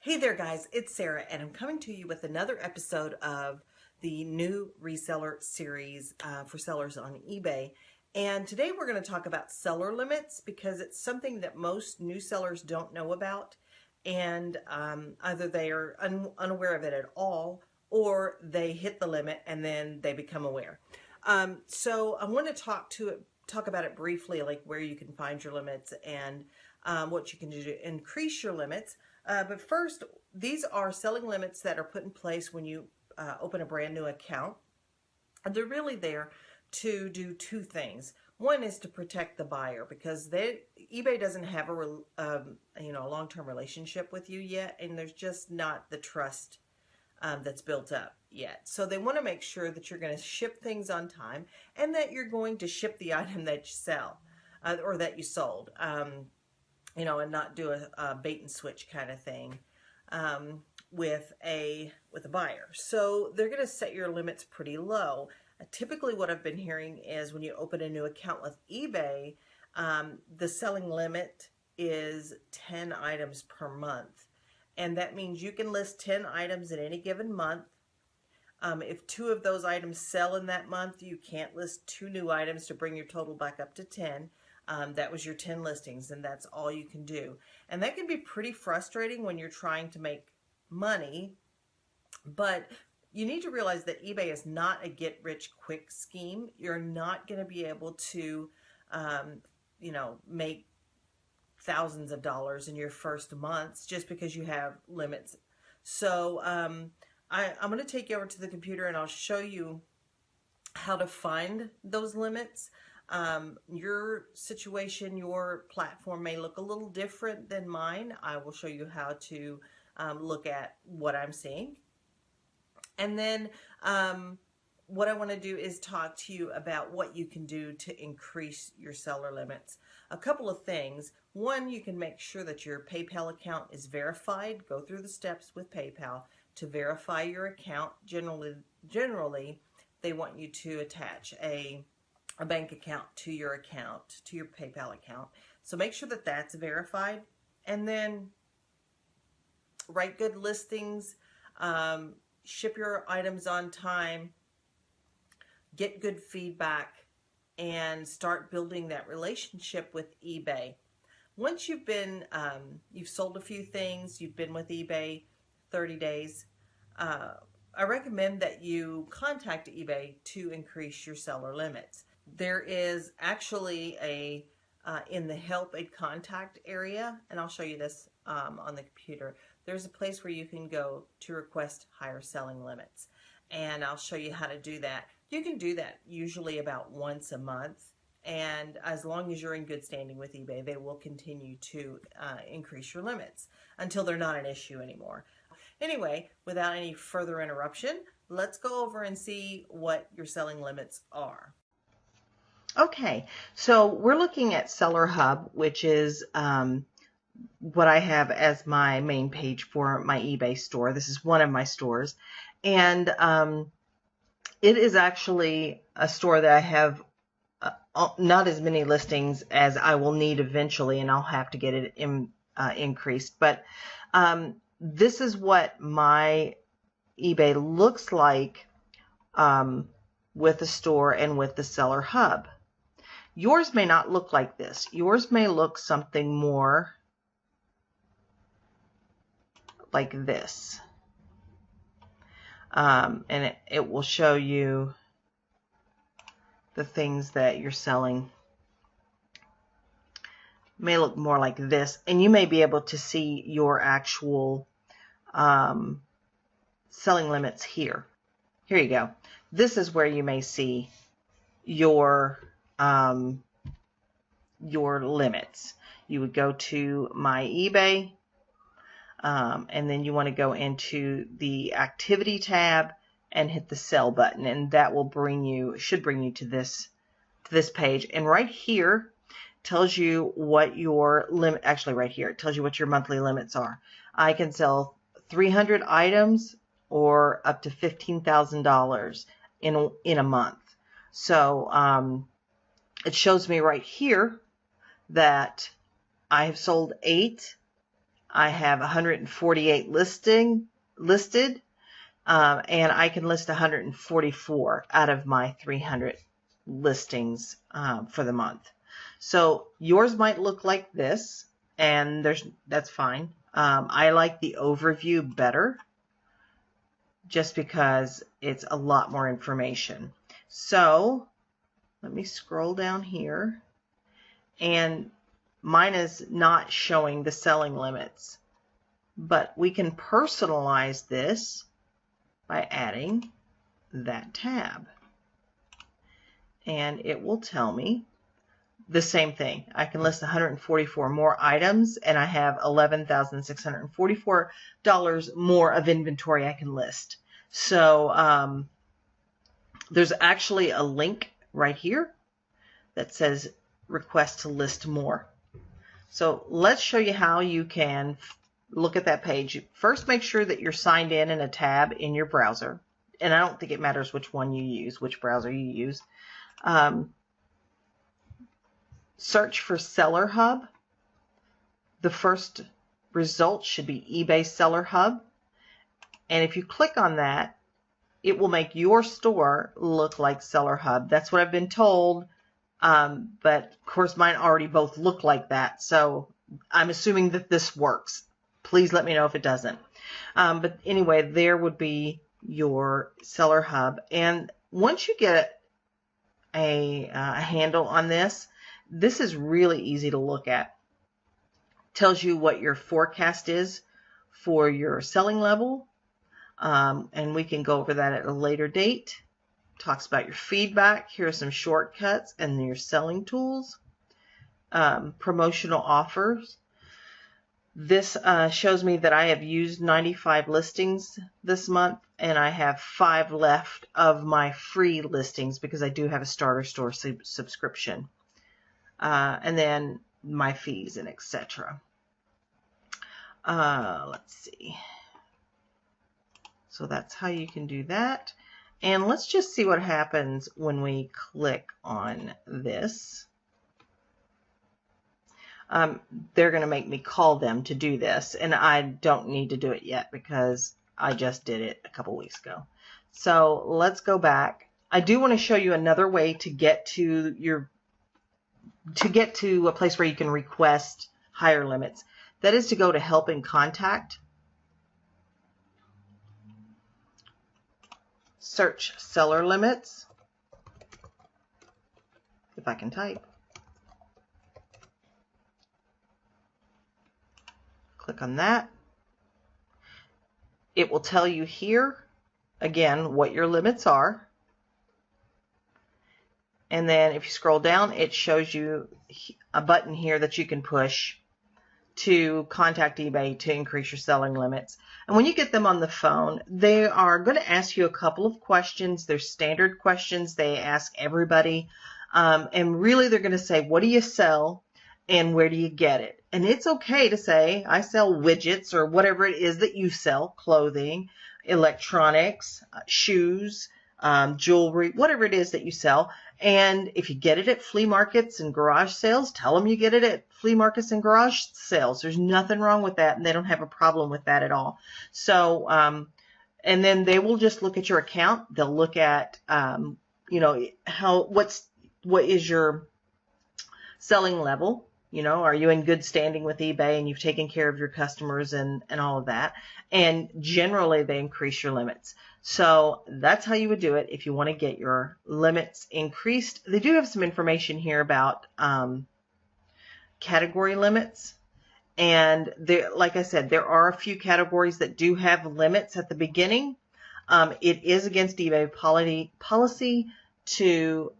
Hey there guys, it's Sarah and I'm coming to you with another episode of the new reseller series for sellers on eBay. And today we're going to talk about seller limits because it's something that most new sellers don't know about, and either they are unaware of it at all or they hit the limit and then they become aware. So I want to talk about it briefly, like where you can find your limits and what you can do to increase your limits. But first, these are selling limits that are put in place when you open a brand new account. And they're really there to do two things. One is to protect the buyer because eBay doesn't have a long-term relationship with you yet, and there's just not the trust that's built up yet. So they want to make sure that you're going to ship things on time and that you're going to ship the item that you sell or that you sold. And not do a bait and switch kind of thing with a buyer. So they're going to set your limits pretty low. Typically what I've been hearing is when you open a new account with eBay, the selling limit is 10 items per month. And that means you can list 10 items in any given month. If 2 of those items sell in that month, you can't list 2 new items to bring your total back up to 10. That was your 10 listings, and that's all you can do. And that can be pretty frustrating when you're trying to make money, but you need to realize that eBay is not a get-rich-quick scheme. You're not going to be able to, make thousands of dollars in your first months just because you have limits. So I'm going to take you over to the computer and I'll show you how to find those limits. Your situation, your platform may look a little different than mine. I will show you how to look at what I'm seeing. And then what I want to do is talk to you about what you can do to increase your seller limits. A couple of things. One, you can make sure that your PayPal account is verified. Go through the steps with PayPal to verify your account. Generally, they want you to attach a bank account, to your PayPal account. So make sure that that's verified, and then write good listings, ship your items on time, get good feedback, and start building that relationship with eBay. Once you've sold a few things, you've been with eBay 30 days, I recommend that you contact eBay to increase your seller limits. There is actually in the help and contact area, and I'll show you this on the computer, there's a place where you can go to request higher selling limits. And I'll show you how to do that. You can do that usually about once a month. And as long as you're in good standing with eBay, they will continue to increase your limits until they're not an issue anymore. Anyway, without any further interruption, let's go over and see what your selling limits are. Okay, so we're looking at Seller Hub, which is what I have as my main page for my eBay store. This is one of my stores, and it is actually a store that I have not as many listings as I will need eventually, and I'll have to get it increased. But this is what my eBay looks like with the store and with the Seller Hub. Yours may not look like this. Yours may look something more like this. And it will show you the things that you're selling. It may look more like this, and you may be able to see your actual selling limits here. Here you go. This is where you may see your limits. You would go to My eBay, and then you want to go into the Activity tab and hit the Sell button, and that will should bring you to this page. And right here tells you what your limit. Actually, right here it tells you what your monthly limits are. I can sell 300 items or up to $15,000 in a month. So it shows me right here that I have sold 8 I have 148 listed, and I can list 144 out of my 300 listings for the month. So yours might look like this, and that's fine. I like the overview better just because it's a lot more information. So let me scroll down here, and mine is not showing the selling limits, but we can personalize this by adding that tab, and it will tell me the same thing. I can list 144 more items, and I have $11,644 more of inventory I can list. So there's actually a link right here that says request to list more. So let's show you how you can look at that page. First, make sure that you're signed in a tab in your browser. And I don't think it matters which one you use, which browser you use. Search for Seller Hub. The first result should be eBay Seller Hub. And if you click on that, it will make your store look like Seller Hub. That's what I've been told. But of course mine already both look like that. So I'm assuming that this works. Please let me know if it doesn't. But anyway, there would be your Seller Hub. And once you get a handle on this, this is really easy to look at. Tells you what your forecast is for your selling level. And we can go over that at a later date. Talks about your feedback. Here are some shortcuts and your selling tools. Promotional offers. This shows me that I have used 95 listings this month, and I have 5 left of my free listings because I do have a starter store subscription. And then my fees and etc. Let's see. So that's how you can do that. And let's just see what happens when we click on this. They're going to make me call them to do this, and I don't need to do it yet because I just did it a couple weeks ago. So let's go back. I do want to show you another way to get to a place where you can request higher limits. That is to go to Help and Contact. Search seller limits, if I can type. Click on that. It will tell you here, again, what your limits are. And then if you scroll down, it shows you a button here that you can push to contact eBay to increase your selling limits. And when you get them on the phone, they are going to ask you a couple of questions. They're standard questions they ask everybody. And really they're going to say, what do you sell and where do you get it? And it's okay to say, I sell widgets or whatever it is that you sell, clothing, electronics, shoes, jewelry, whatever it is that you sell. And if you get it at flea markets and garage sales, tell them you get it at flea markets and garage sales. There's nothing wrong with that, and they don't have a problem with that at all. So, and then they will just look at your account. They'll look at, you know, what is your selling level? You know, are you in good standing with eBay and you've taken care of your customers and all of that? And generally they increase your limits. So that's how you would do it if you want to get your limits increased. They do have some information here about category limits. And there, like I said, there are a few categories that do have limits at the beginning. It is against eBay policy to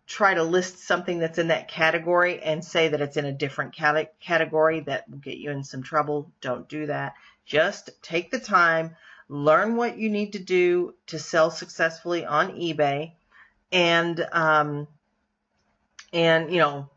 try to list something that's in that category and say that it's in a different category. That will get you in some trouble. Don't do that. Just take the time, learn what you need to do to sell successfully on eBay, and you know,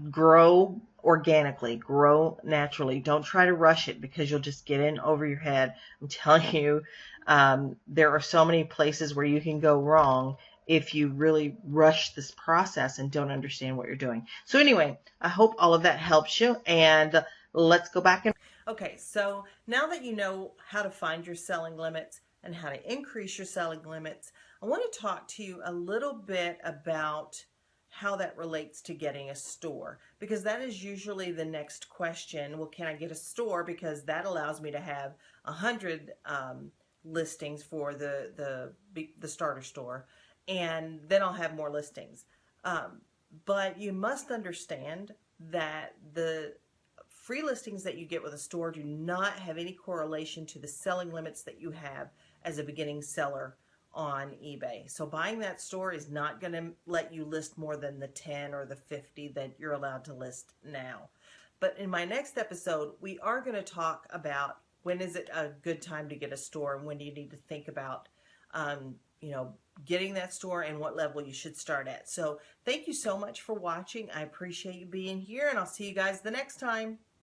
grow organically, grow naturally. Don't try to rush it because you'll just get in over your head. I'm telling you, there are so many places where you can go wrong if you really rush this process and don't understand what you're doing. So anyway, I hope all of that helps you, and let's go back and Okay, so now that you know how to find your selling limits and how to increase your selling limits, I want to talk to you a little bit about how that relates to getting a store, because that is usually the next question. Well, can I get a store? Because that allows me to have 100 listings for the starter store, and then I'll have more listings. Um, but you must understand that the free listings that you get with a store do not have any correlation to the selling limits that you have as a beginning seller on eBay. So buying that store is not going to let you list more than the 10 or the 50 that you're allowed to list now. But in my next episode, we are going to talk about when is it a good time to get a store and when do you need to think about you know, getting that store and what level you should start at. So thank you so much for watching. I appreciate you being here, and I'll see you guys the next time.